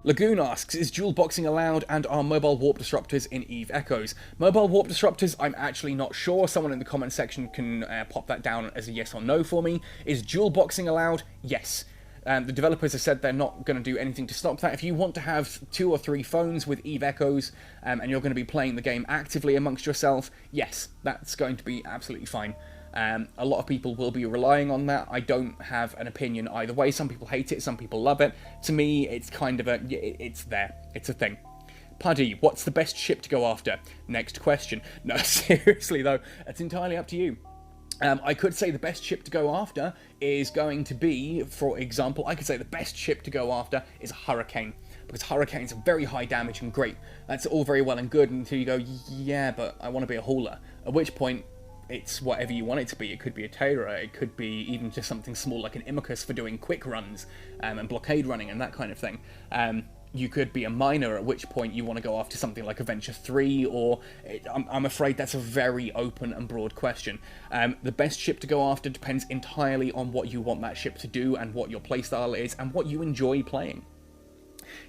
Lagoon asks, is dual boxing allowed and are mobile warp disruptors in EVE Echoes? Mobile warp disruptors, I'm actually not sure. Someone in the comment section can pop that down as a yes or no for me. Is dual boxing allowed? Yes. The developers have said they're not going to do anything to stop that. If you want to have 2 or 3 phones with EVE Echoes and you're going to be playing the game actively amongst yourself, yes, that's going to be absolutely fine. A lot of people will be relying on that. I don't have an opinion either way. Some people hate it, some people love it. To me, it's kind of it's there. It's a thing. Puddy, what's the best ship to go after? Next question. No, seriously though, it's entirely up to you. I could say the best ship to go after is going to be, for example, I could say the best ship to go after is a Hurricane. Because Hurricanes are very high damage and great. That's all very well and good until you go, yeah, but I want to be a hauler. At which point, it's whatever you want it to be. It could be a Terror, it could be even just something small like an Imicus for doing quick runs and blockade running and that kind of thing. You could be a miner, at which point you want to go after something like Adventure 3, or... I'm afraid that's a very open and broad question. The best ship to go after depends entirely on what you want that ship to do and what your playstyle is and what you enjoy playing.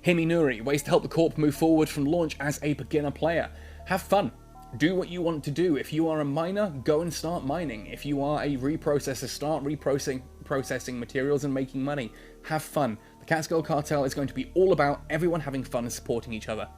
Himinuri, ways to help the Corp move forward from launch as a beginner player. Have fun. Do what you want to do. If you are a miner, go and start mining. If you are a reprocessor, start processing materials and making money. Have fun. The Catskill Cartel is going to be all about everyone having fun and supporting each other.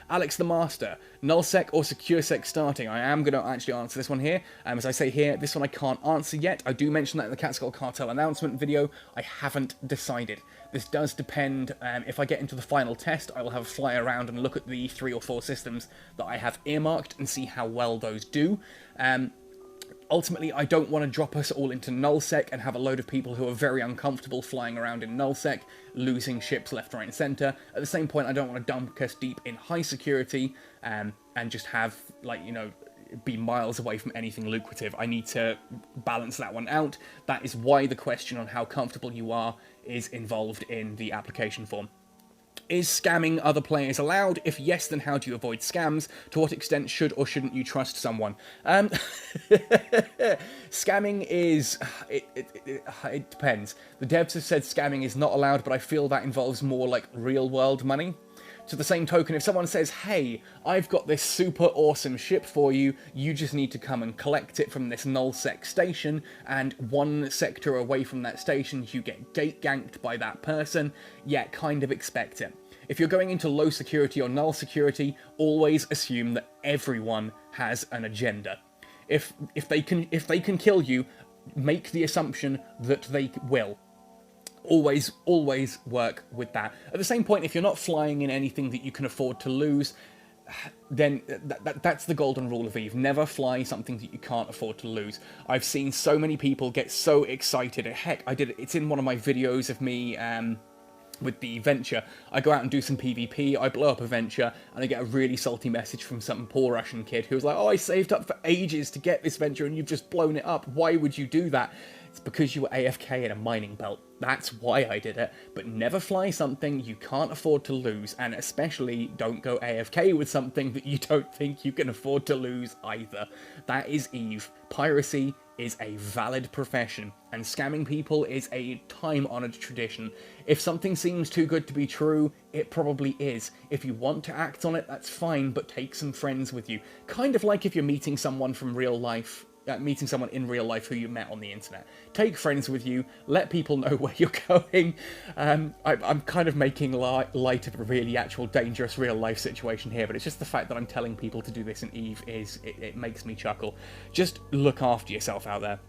Alex the Master, nullsec or securesec starting? I am going to actually answer this one here. As I say here, this one I can't answer yet. I do mention that in the Catskill Cartel announcement video. I haven't decided. This does depend. If I get into the final test, I will have a fly around and look at the 3 or 4 systems that I have earmarked and see how well those do. Ultimately, I don't want to drop us all into nullsec and have a load of people who are very uncomfortable flying around in nullsec, losing ships left, right, and centre. At the same point, I don't want to dump us deep in high security and just have, like, you know, be miles away from anything lucrative. I need to balance that one out. That is why the question on how comfortable you are is involved in the application form. Is scamming other players allowed? If yes, then how do you avoid scams? To what extent should or shouldn't you trust someone? Scamming is... It depends. The devs have said scamming is not allowed, but I feel that involves more like real-world money. To the same token, if someone says, hey, I've got this super awesome ship for you, you just need to come and collect it from this nullsec station, and 1 sector away from that station you get gate ganked by that person, yeah, kind of expect it. If you're going into low security or null security, always assume that everyone has an agenda. If they can kill you, make the assumption that they will. Always work with that. At the same point, if you're not flying in anything that you can afford to lose, then that's the golden rule of EVE. Never fly something that you can't afford to lose. I've seen so many people get so excited. Heck, I did it. It's in one of my videos of me with the Venture. I go out and do some PvP, I blow up a Venture, and I get a really salty message from some poor Russian kid who was like, oh, I saved up for ages to get this Venture and you've just blown it up. Why would you do that? It's because you were AFK in a mining belt. That's why I did it. But never fly something you can't afford to lose, and especially don't go AFK with something that you don't think you can afford to lose either. That is EVE. Piracy is a valid profession, and scamming people is a time-honoured tradition. If something seems too good to be true, it probably is. If you want to act on it, that's fine, but take some friends with you. Kind of like if you're meeting someone from real life, meeting someone in real life who you met on the internet. Take friends with you, let people know where you're going. I'm kind of making light of a really actual dangerous real life situation here, but it's just the fact that I'm telling people to do this in EVE it makes me chuckle. Just look after yourself out there.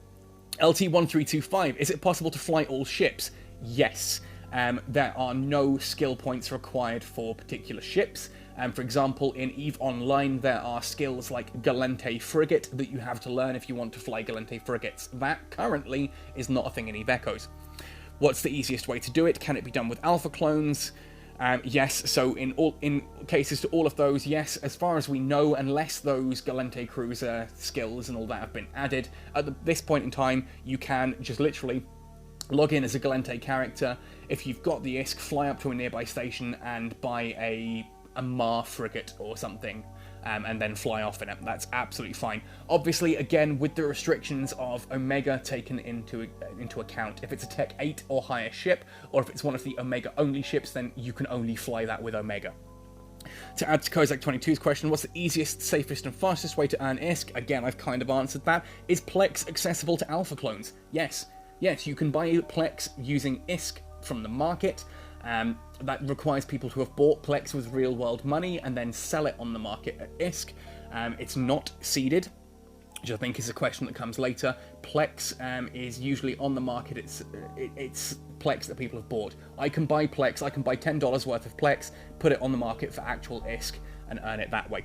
LT1325, is it possible to fly all ships? Yes. There are no skill points required for particular ships. For example, in EVE Online, there are skills like Galente Frigate that you have to learn if you want to fly Galente Frigates. That, currently, is not a thing in EVE Echoes. What's the easiest way to do it? Can it be done with alpha clones? Yes, so in cases to all of those, yes, as far as we know, unless those Galente Cruiser skills and all that have been added, at this point in time, you can just literally log in as a Galente character. If you've got the ISK, fly up to a nearby station and buy a Mar frigate or something. and then fly off in it. That's absolutely fine. Obviously, again, with the restrictions of Omega taken into account, if it's a Tech 8 or higher ship, or if it's one of the Omega-only ships, then you can only fly that with Omega. To add to Kozak22's question, what's the easiest, safest, and fastest way to earn ISK? Again, I've kind of answered that. Is Plex accessible to Alpha clones? Yes. Yes, you can buy Plex using ISK from the market. That requires people to have bought Plex with real-world money and then sell it on the market at ISK. It's not seeded, which I think is a question that comes later. Plex is usually on the market. It's Plex that people have bought. I can buy Plex. I can buy $10 worth of Plex, put it on the market for actual ISK, and earn it that way.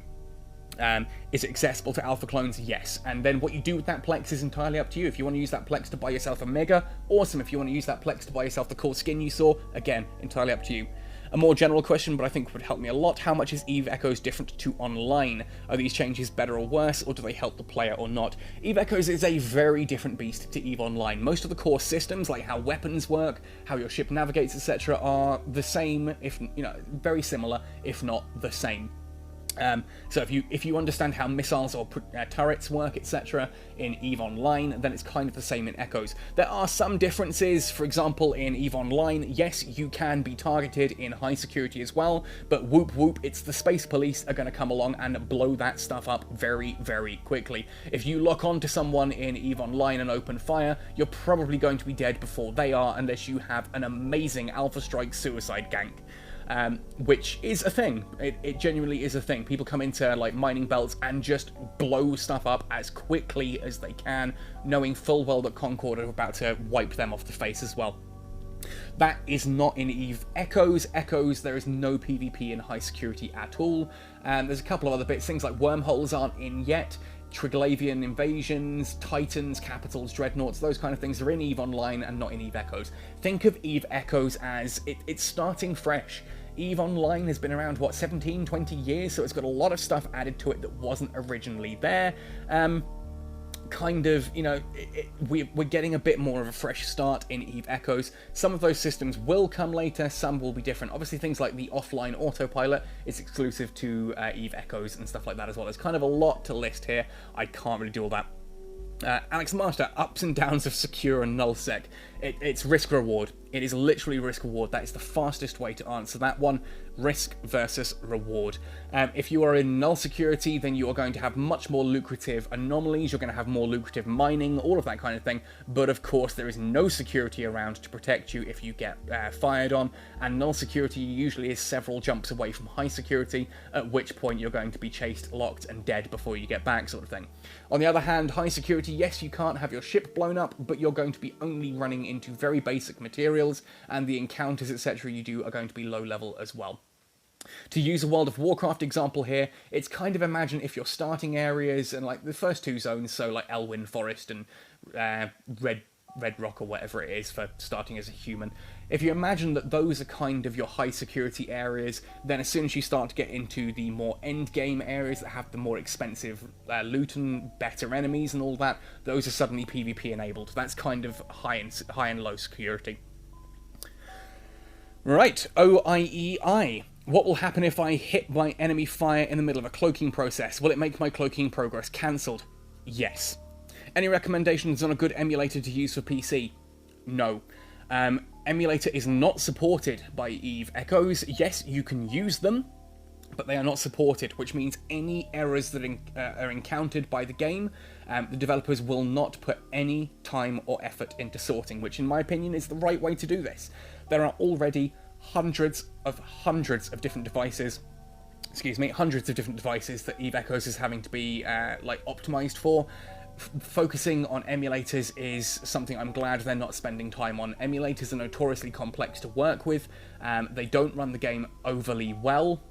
Is it accessible to Alpha clones? Yes. And then what you do with that Plex is entirely up to you. If you want to use that Plex to buy yourself a Mega, awesome. If you want to use that Plex to buy yourself the cool skin you saw, again, entirely up to you. A more general question, but I think would help me a lot. How much is EVE Echoes different to online? Are these changes better or worse, or do they help the player or not? EVE Echoes is a very different beast to EVE Online. Most of the core systems, like how weapons work, how your ship navigates, etc., are the same, if very similar, if not the same. So if you understand how missiles or turrets work, etc., in EVE Online, then it's kind of the same in Echoes. There are some differences. For example, in EVE Online, yes, you can be targeted in high security as well, but whoop whoop, it's the space police are going to come along and blow that stuff up very, very quickly. If you lock onto someone in EVE Online and open fire, you're probably going to be dead before they are, unless you have an amazing Alpha Strike suicide gank. Which is a thing. It genuinely is a thing. People come into like mining belts and just blow stuff up as quickly as they can, knowing full well that Concord are about to wipe them off the face as well. That is not in EVE Echoes. Echoes, there is no PvP in high security at all. There's a couple of other bits. Things like wormholes aren't in yet. Triglavian invasions, titans, capitals, dreadnoughts, those kind of things are in EVE Online and not in EVE Echoes. Think of EVE Echoes as it's starting fresh. EVE Online has been around, what, 17, 20 years, so it's got a lot of stuff added to it that wasn't originally there. We're getting a bit more of a fresh start in EVE Echoes. Some of those systems will come later, some will be different. Obviously things like the offline autopilot is exclusive to EVE Echoes and stuff like that as well. There's kind of a lot to list here. I can't really do all that. Alex Master, ups and downs of secure and nullsec. It's risk-reward. It is literally risk-reward. That is the fastest way to answer that one. Risk versus reward. If you are in null security, then you are going to have much more lucrative anomalies. You're going to have more lucrative mining, all of that kind of thing. But of course, there is no security around to protect you if you get fired on. And null security usually is several jumps away from high security, at which point you're going to be chased, locked, and dead before you get back, sort of thing. On the other hand, high security, yes, you can't have your ship blown up, but you're going to be only running into very basic materials, and the encounters, etc. you do are going to be low level as well. To use a World of Warcraft example here, it's kind of imagine if your starting areas and like the first two zones, so like Elwyn Forest and Red Rock or whatever it is for starting as a human. If you imagine that those are kind of your high security areas, then as soon as you start to get into the more end game areas that have the more expensive loot and better enemies and all that, those are suddenly PvP enabled. That's kind of high and low security. Right, OIEI. What will happen if I hit my enemy fire in the middle of a cloaking process? Will it make my cloaking progress cancelled? Yes. Any recommendations on a good emulator to use for PC? No. Emulator is not supported by EVE Echoes. Yes, you can use them, but they are not supported, which means any errors that are encountered by the game, the developers will not put any time or effort into sorting, which in my opinion is the right way to do this. There are already hundreds of different devices, hundreds of different devices that EVE Echoes is having to be optimized for. Focusing on emulators is something I'm glad they're not spending time on. Emulators are notoriously complex to work with. They don't run the game overly well.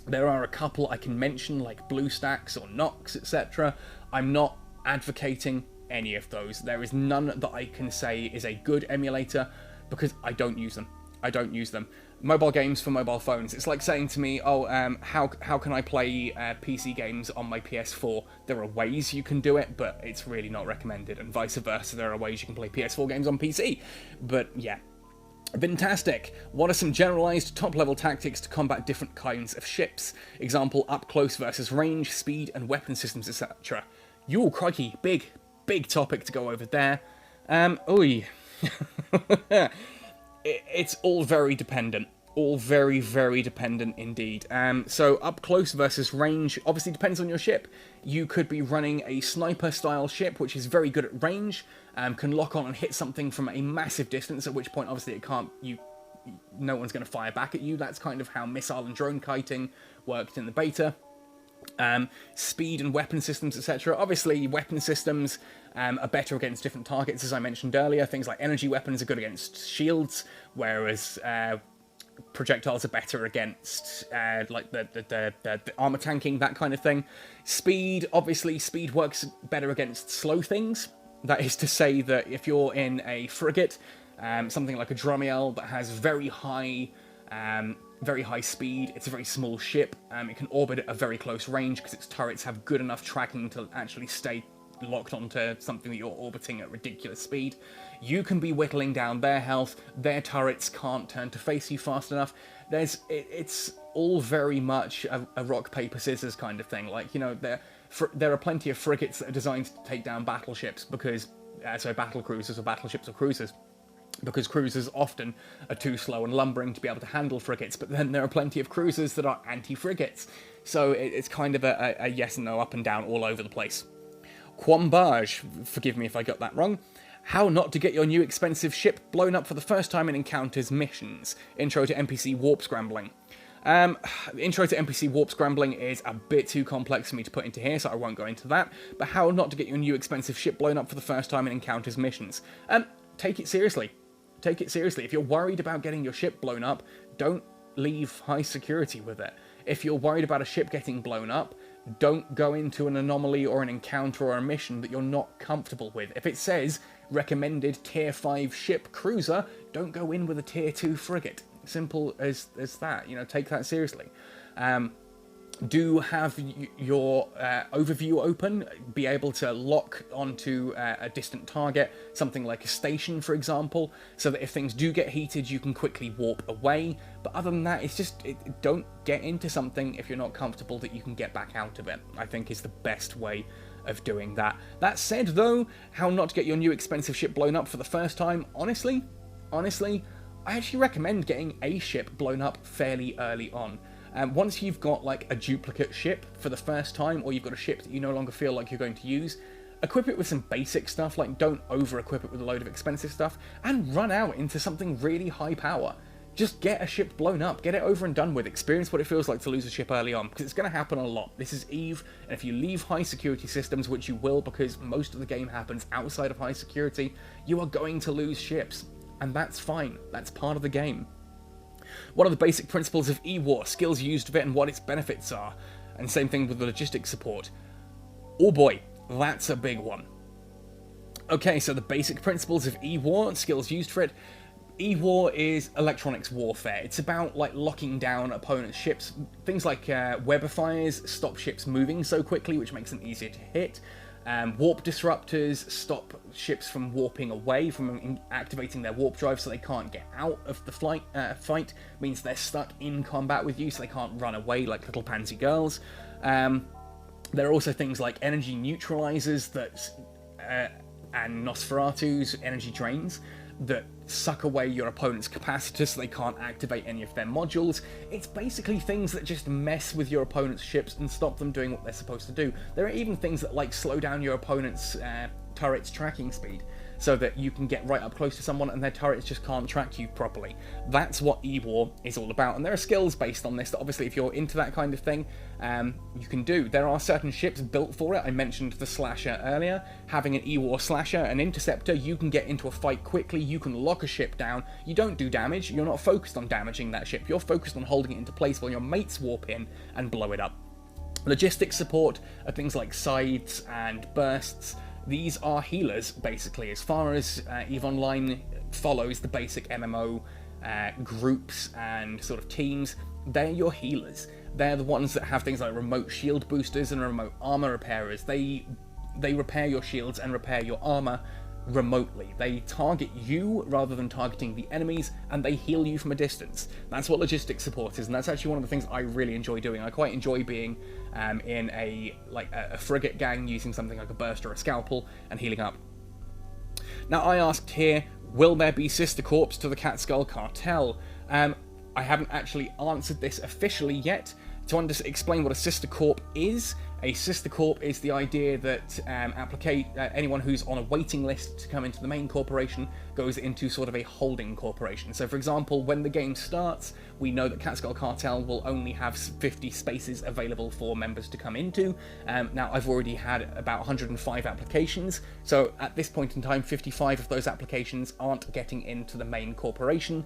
There are a couple I can mention, like BlueStacks or Nox, etc. I'm not advocating any of those. There is none that I can say is a good emulator because I don't use them. I don't use them. Mobile games for mobile phones. It's like saying to me, how can I play PC games on my PS4? There are ways you can do it, but it's really not recommended, and vice versa. There are ways you can play PS4 games on PC. But yeah, Fantastic. What are some generalized top-level tactics to combat different kinds of ships? Example, up close versus range, speed, and weapon systems, etc. Yo, crikey, big topic to go over there. Oy. It's all very dependent. All very, very dependent indeed. So up close versus range obviously depends on your ship. You could be running a sniper-style ship, which is very good at range, can lock on and hit something from a massive distance, at which point obviously it can't. No one's going to fire back at you. That's kind of how missile and drone kiting worked in the beta. Speed and weapon systems, etc. Obviously, weapon systems are better against different targets, as I mentioned earlier. Things like energy weapons are good against shields, whereas projectiles are better against like the armor tanking, that kind of thing. Speed, obviously, speed works better against slow things. That is to say that if you're in a frigate, something like a Dromiel that has very high speed, it's a very small ship, it can orbit at a very close range because its turrets have good enough tracking to actually stay locked onto something that you're orbiting at ridiculous speed. You can be whittling down their health, their turrets can't turn to face you fast enough. It's all very much a rock, paper, scissors kind of thing. Like, you know, there are plenty of frigates that are designed to take down battleships because, battle cruisers or battleships or cruisers, because cruisers often are too slow and lumbering to be able to handle frigates, but then there are plenty of cruisers that are anti-frigates. So it's kind of a yes and no, up and down, all over the place. Quambage, forgive me if I got that wrong. How not to get your new expensive ship blown up for the first time in encounters missions. Intro to NPC warp scrambling. Intro to NPC warp scrambling is a bit too complex for me to put into here, so I won't go into that. But how not to get your new expensive ship blown up for the first time in encounters missions. Take it seriously. Take it seriously. If you're worried about getting your ship blown up, don't leave high security with it. If you're worried about a ship getting blown up, don't go into an anomaly or an encounter or a mission that you're not comfortable with. If it says recommended tier 5 ship cruiser, don't go in with a tier 2 frigate. Simple as that. You know, take that seriously. Do have your overview open, be able to lock onto a distant target, something like a station, for example, so that if things do get heated, you can quickly warp away. But other than that, it's just, don't get into something if you're not comfortable that you can get back out of it, I think is the best way of doing that. That said, though, how not to get your new expensive ship blown up for the first time, honestly, I actually recommend getting a ship blown up fairly early on. Once you've got like a duplicate ship for the first time, or you've got a ship that you no longer feel like you're going to use, equip it with some basic stuff, like don't over-equip it with a load of expensive stuff, and run out into something really high power. Just get a ship blown up, get it over and done with, experience what it feels like to lose a ship early on, because it's going to happen a lot. This is EVE, and if you leave high security systems, which you will because most of the game happens outside of high security, you are going to lose ships, and that's fine, that's part of the game. What are the basic principles of E-War, skills used of it, and what its benefits are? And same thing with the logistics support. Oh boy, that's a big one. Okay, so the basic principles of E-War, skills used for it. E-War is electronics warfare. It's about like locking down opponents' ships. Things like Webifiers stop ships moving so quickly, which makes them easier to hit. Warp disruptors stop ships from warping away, from activating their warp drive so they can't get out of the fight, means they're stuck in combat with you so they can't run away like little pansy girls. There are also things like energy neutralizers and Nosferatu's energy drains that suck away your opponent's capacitor so they can't activate any of their modules. It's basically things that just mess with your opponent's ships and stop them doing what they're supposed to do. There are even things that like slow down your opponent's turret's tracking speed so that you can get right up close to someone and their turrets just can't track you properly. That's what E-War is all about, and there are skills based on this that obviously if you're into that kind of thing, you can do. There are certain ships built for it. I mentioned the Slasher earlier. Having an E-War Slasher, an Interceptor, you can get into a fight quickly, you can lock a ship down, you don't do damage, you're not focused on damaging that ship, you're focused on holding it into place while your mates warp in and blow it up. Logistics support are things like scythes and bursts. These are healers, basically. As far as EVE Online follows the basic MMO groups and sort of teams, they're your healers. They're the ones that have things like remote shield boosters and remote armor repairers. They repair your shields and repair your armor remotely. They target you rather than targeting the enemies, and they heal you from a distance. That's what logistics support is, and that's actually one of the things I really enjoy doing. I quite enjoy being in a frigate gang using something like a burst or a scalpel and healing up. Now, I asked here, will there be sister corps to the Catskull Cartel? I haven't actually answered this officially yet. To explain what a sister corp is, a sister corp is the idea that anyone who's on a waiting list to come into the main corporation goes into sort of a holding corporation. So, for example, when the game starts, we know that Catskull Cartel will only have 50 spaces available for members to come into. Now, I've already had about 105 applications, so at this point in time, 55 of those applications aren't getting into the main corporation.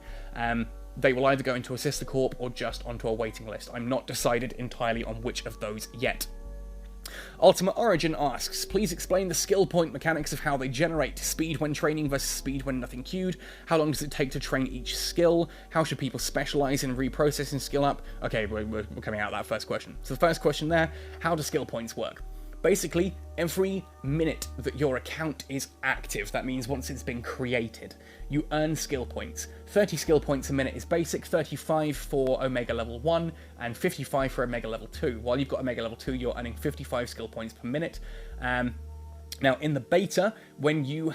They will either go into a sister corp or just onto a waiting list. I'm not decided entirely on which of those yet. Ultimate Origin asks, please explain the skill point mechanics of how they generate. Speed when training versus speed when nothing queued. How long does it take to train each skill? How should people specialize in reprocessing skill up? Okay, we're coming out of that first question. So the first question there, how do skill points work? Basically, every minute that your account is active, that means once it's been created, you earn skill points. 30 skill points a minute is basic, 35 for Omega Level 1, and 55 for Omega Level 2. While you've got Omega Level 2, you're earning 55 skill points per minute. Now, in the beta, when you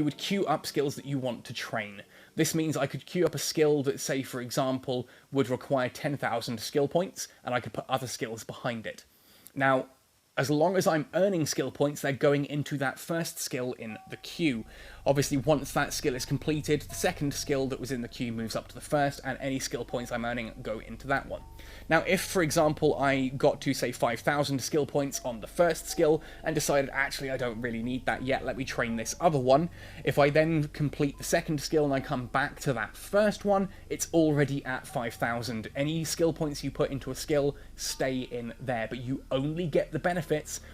would queue up skills that you want to train. This means I could queue up a skill that, say, for example, would require 10,000 skill points, and I could put other skills behind it. Now, as long as I'm earning skill points, they're going into that first skill in the queue. Obviously, once that skill is completed, the second skill that was in the queue moves up to the first, and any skill points I'm earning go into that one. Now, if, for example, I got to, say, 5,000 skill points on the first skill, and decided, actually, I don't really need that yet, let me train this other one, if I then complete the second skill and I come back to that first one, it's already at 5,000. Any skill points you put into a skill stay in there, but you only get the benefits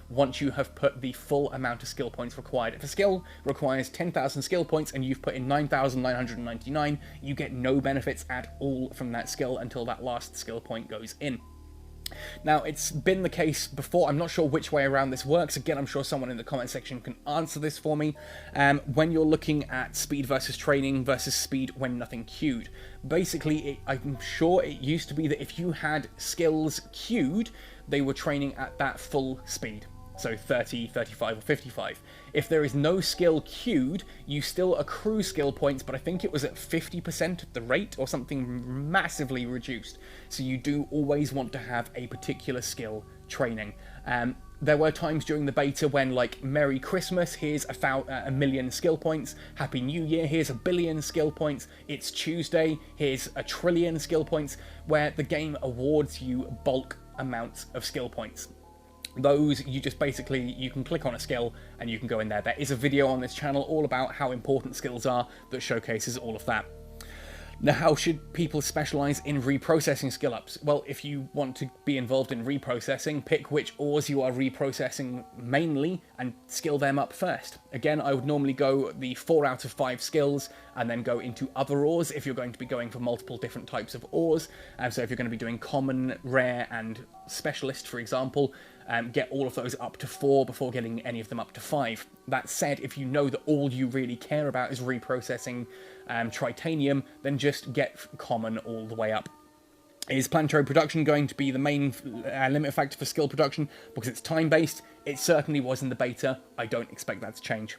once you have put the full amount of skill points required. If a skill requires 10,000 skill points and you've put in 9,999, you get no benefits at all from that skill until that last skill point goes in. Now, it's been the case before, I'm not sure which way around this works, again I'm sure someone in the comment section can answer this for me, when you're looking at speed versus training versus speed when nothing queued. Basically, I'm sure it used to be that if you had skills queued, they were training at that full speed. So 30, 35, or 55. If there is no skill queued, you still accrue skill points, but I think it was at 50% of the rate, or something massively reduced. So you do always want to have a particular skill training. There were times during the beta when, like, Merry Christmas, here's a million skill points. Happy New Year, here's 1 billion skill points. It's Tuesday, here's 1 trillion skill points, where the game awards you bulk amounts of skill points. Those, you just basically, you can click on a skill and you can go in there. There is a video on this channel all about how important skills are that showcases all of that. Now, how should people specialise in reprocessing skill ups? Well, if you want to be involved in reprocessing, pick which ores you are reprocessing mainly and skill them up first. Again, I would normally go the 4 out of 5 skills and then go into other ores if you're going to be going for multiple different types of ores. So if you're going to be doing common, rare and specialist, for example, get all of those up to 4 before getting any of them up to 5. That said, if you know that all you really care about is reprocessing tritanium, then just get common all the way up. Is planetary production going to be the main limit factor for skill production because it's time-based? It certainly was in the beta. I don't expect that to change.